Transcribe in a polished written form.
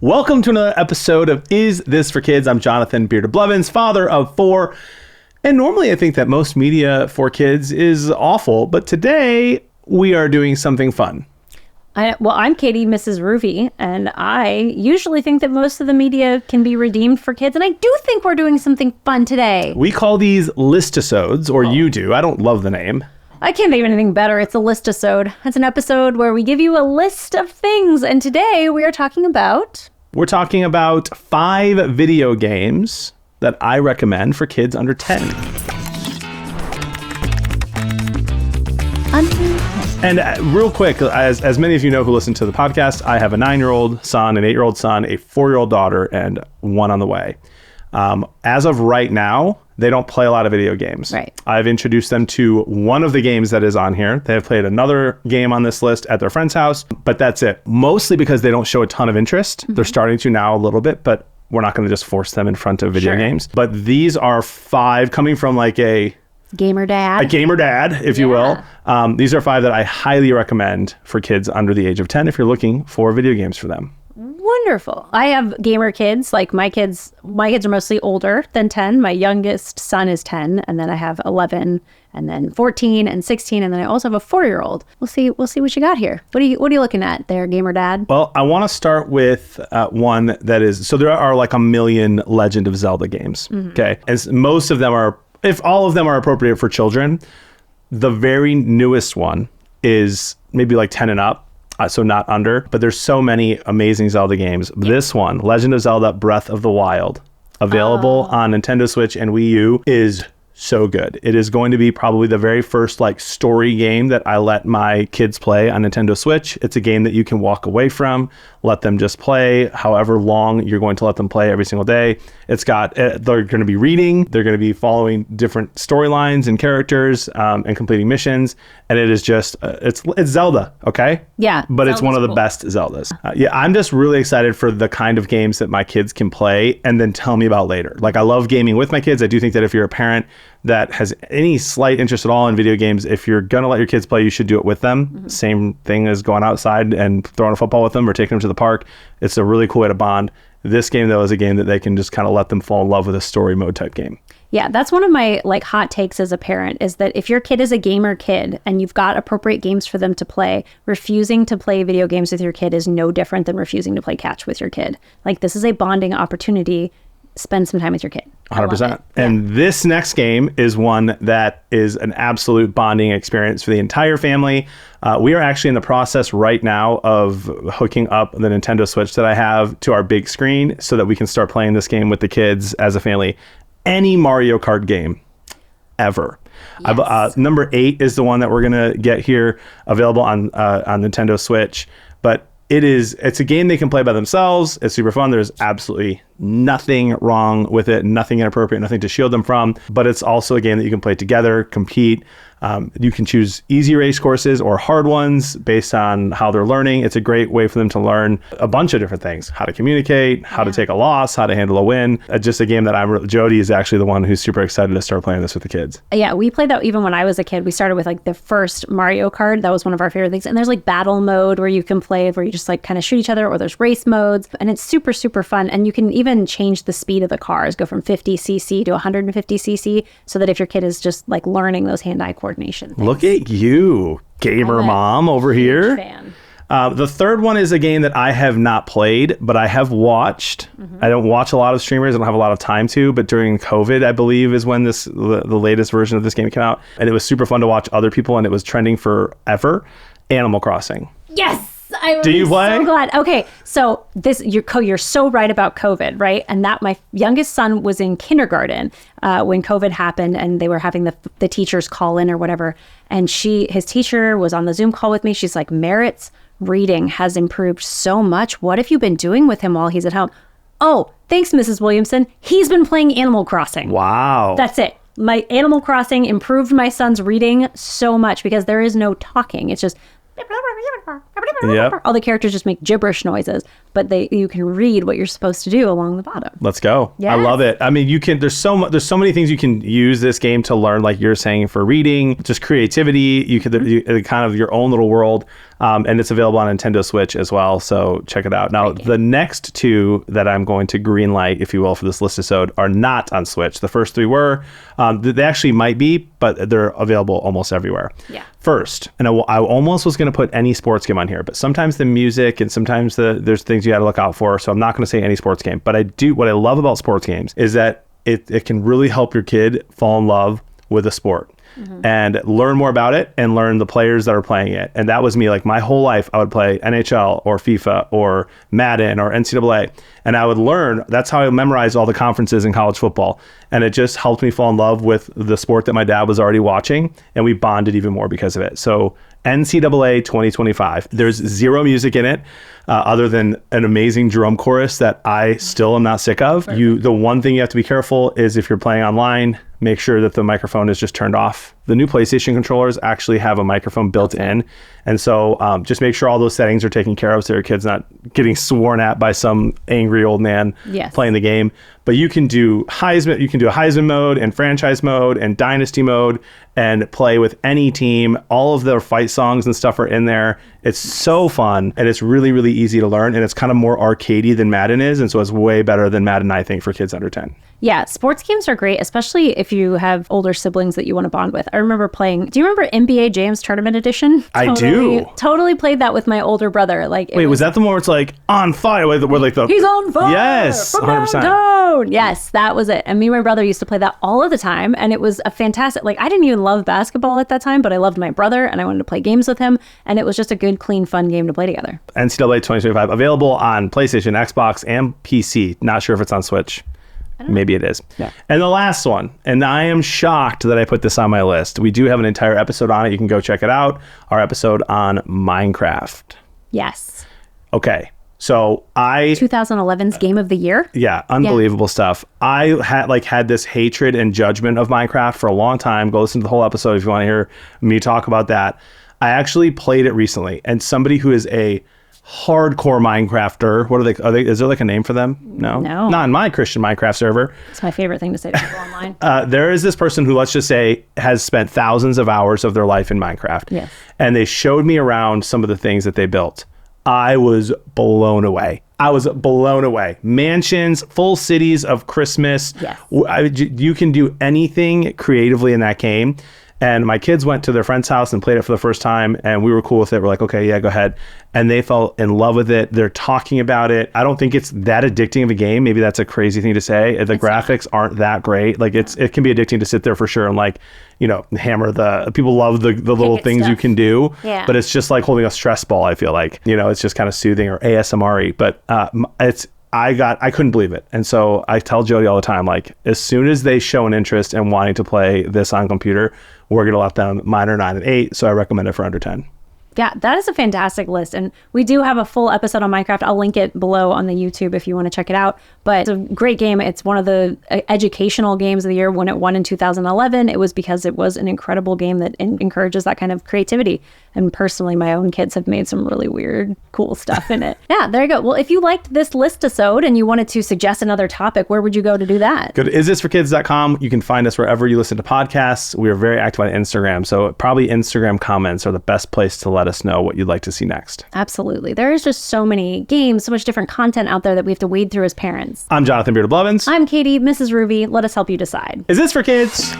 Welcome to another episode of Is This for Kids? I'm Jonathan Bearded Blevins, father of 4. And normally I think that most media for kids is awful, but today we are doing something fun. I'm Katie, MrsRuvi, and I usually think that most of the media can be redeemed for kids, and I do think we're doing something fun today. We call these list-isodes, or you do. I don't love the name. I can't think of anything better. It's a list-isode. It's an episode where we give you a list of things, and today we are talking about... We're talking about 5 video games that I recommend for kids under 10. And real quick, as many of you know who listen to the podcast, I have a 9-year-old son, an 8-year-old son, a 4-year-old daughter, and one on the way. As of right now, they don't play a lot of video games. Right. I've introduced them to one of the games that is on here. They have played another game on this list at their friend's house, but that's it. Mostly because they don't show a ton of interest. Mm-hmm. They're starting to now a little bit, but we're not going to just force them in front of video games. But these are 5 coming from like a gamer dad, if you will. These are 5 that I highly recommend for kids under the age of 10 if you're looking for video games for them. Wonderful. I have gamer kids. Like my kids are mostly older than 10. My youngest son is 10, and then I have 11, and then 14 and 16, and then I also have a 4-year-old. We'll see what you got here. What are you looking at there, gamer dad? Well, I want to start with one that is, so there are like a million Legend of Zelda games. Mm-hmm. Okay. And most of them are, if all of them are appropriate for children, the very newest one is maybe like 10 and up. So not under, but there's so many amazing Zelda games. Yeah. This one, Legend of Zelda Breath of the Wild, available on Nintendo Switch and Wii U, is so good. It is going to be probably the very first like story game that I let my kids play on Nintendo Switch. It's a game that you can walk away from, let them just play however long you're going to let them play every single day. It's got, they're going to be reading, they're going to be following different storylines and characters and completing missions. And it is just, it's Zelda, okay? Yeah. But Zelda's it's one of the best Zeldas. I'm just really excited for the kind of games that my kids can play and then tell me about later. Like I love gaming with my kids. I do think that if you're a parent that has any slight interest at all in video games, if you're going to let your kids play, you should do it with them. Mm-hmm. Same thing as going outside and throwing a football with them or taking them to the park. It's a really cool way to bond. This game, though, is a game that they can just kind of let them fall in love with, a story mode type game. Yeah, that's one of my like hot takes as a parent, is that if your kid is a gamer kid and you've got appropriate games for them to play, refusing to play video games with your kid is no different than refusing to play catch with your kid. Like, this is a bonding opportunity. Spend some time with your kid. 100%. And this next game is one that is an absolute bonding experience for the entire family. We are actually in the process right now of hooking up the Nintendo Switch that I have to our big screen so that we can start playing this game with the kids as a family. Any Mario Kart game ever. Yes. Number 8 is the one that we're going to get here, available on Nintendo Switch. But it's a game they can play by themselves. It's super fun. There's absolutely nothing wrong with it, nothing inappropriate, nothing to shield them from. But it's also a game that you can play together, compete. You can choose easy race courses or hard ones based on how they're learning. It's a great way for them to learn a bunch of different things: how to communicate, how to take a loss, how to handle a win. Just a game that Jody is actually the one who's super excited to start playing this with the kids. Yeah, we played that even when I was a kid. We started with like the first Mario Kart. That was one of our favorite things. And there's like battle mode where you can play, where you just like kind of shoot each other, or there's race modes. And it's super, super fun. And you can even change the speed of the cars, go from 50cc to 150cc, so that if your kid is just like learning those hand-eye coordination things. Look at you, gamer mom over here. Fan. The third one is a game that I have not played, but I have watched. Mm-hmm. I don't watch a lot of streamers. I don't have a lot of time to, but during COVID, I believe, is when the latest version of this game came out. And it was super fun to watch other people, and it was trending forever. Animal Crossing. Yes! I'm Do you play? So glad. Okay, so you're so right about COVID, right? And that my youngest son was in kindergarten when COVID happened, and they were having the teachers call in or whatever. And his teacher was on the Zoom call with me. She's like, Merritt's reading has improved so much. What have you been doing with him while he's at home? Oh, thanks, Mrs. Williamson. He's been playing Animal Crossing. Wow. That's it. My Animal Crossing improved my son's reading so much because there is no talking. It's just... Yep. All the characters just make gibberish noises. but you can read what you're supposed to do along the bottom. Let's go. Yes. I love it. I mean, there's so many things you can use this game to learn, like you're saying, for reading, just creativity. You could kind of your own little world. And it's available on Nintendo Switch as well. So check it out. Now, the next two that I'm going to green light, if you will, for this list-isode are not on Switch. The first three were. They actually might be, but they're available almost everywhere. Yeah. First, and I almost was going to put any sports game on here, but sometimes the music and sometimes there's things you got to look out for. So I'm not going to say any sports game. But what I love about sports games is that it can really help your kid fall in love with a sport. And learn more about it and learn the players that are playing it. And that was me. Like my whole life, I would play NHL or FIFA or Madden or NCAA. And I would learn. That's how I memorized all the conferences in college football. And it just helped me fall in love with the sport that my dad was already watching. And we bonded even more because of it. So NCAA 2025, there's zero music in it other than an amazing drum chorus that I still am not sick of. The one thing you have to be careful is if you're playing online, make sure that the microphone is just turned off. The new PlayStation controllers actually have a microphone built in. And so just make sure all those settings are taken care of so your kid's not getting sworn at by some angry old man playing the game. But you can do Heisman, you can do a Heisman mode and franchise mode and dynasty mode and play with any team. All of their fight songs and stuff are in there. It's so fun and it's really, really easy to learn. And it's kind of more arcadey than Madden is. And so it's way better than Madden, I think, for kids under 10. Yeah, sports games are great, especially if you have older siblings that you want to bond with. I remember playing, do you remember NBA Jams Tournament Edition? I do. Totally played that with my older brother. Wait, was that the one where it's like on fire? Where like the he's on fire. Yes, 100%. Down. Yes, that was it. And me and my brother used to play that all of the time. And it was a fantastic, I didn't even love basketball at that time, but I loved my brother and I wanted to play games with him. And it was just a good, clean, fun game to play together. NCAA 2025, available on PlayStation, Xbox, and PC. Not sure if it's on Switch. Maybe it is. Yeah. And the last one, and I am shocked that I put this on my list. We do have an entire episode on it. You can go check it out. Our episode on Minecraft. Yes. Okay. So 2011's Game of the Year. Yeah, unbelievable stuff. I had this hatred and judgment of Minecraft for a long time. Go listen to the whole episode if you want to hear me talk about that. I actually played it recently, and somebody who is a hardcore Minecrafter. What are they? Is there like a name for them? No. Not in my Christian Minecraft server. It's my favorite thing to say to people online. There is this person who, let's just say, has spent thousands of hours of their life in Minecraft. Yes. And they showed me around some of the things that they built. I was blown away. Mansions, full cities of Christmas. Yes. You can do anything creatively in that game. And my kids went to their friend's house and played it for the first time. And we were cool with it. We're like, okay, yeah, go ahead. And they fell in love with it. They're talking about it. I don't think it's that addicting of a game. Maybe that's a crazy thing to say. The graphics aren't that great. It can be addicting to sit there for sure. And hammer people love the little things stuff you can do. Yeah. But it's just like holding a stress ball, I feel like. It's just kind of soothing, or ASMR-y. But I couldn't believe it. And so I tell Jody all the time, as soon as they show an interest in wanting to play this on computer, we're going to let them. Mine are 9 and 8, so I recommend it for under 10. Yeah, that is a fantastic list. And we do have a full episode on Minecraft. I'll link it below on the YouTube if you want to check it out. But it's a great game. It's one of the educational games of the year. When it won in 2011, it was because it was an incredible game that encourages that kind of creativity. And personally, my own kids have made some really weird, cool stuff in it. Yeah, there you go. Well, if you liked this list-isode and you wanted to suggest another topic, where would you go to do that? Go to isthisforkids.com. You can find us wherever you listen to podcasts. We are very active on Instagram. So probably Instagram comments are the best place to let us know what you'd like to see next. Absolutely. There is just so many games, so much different content out there that we have to wade through as parents. I'm Jonathan Beard of Blevins. I'm Katie, MrsRuvi. Let us help you decide. Is this for kids?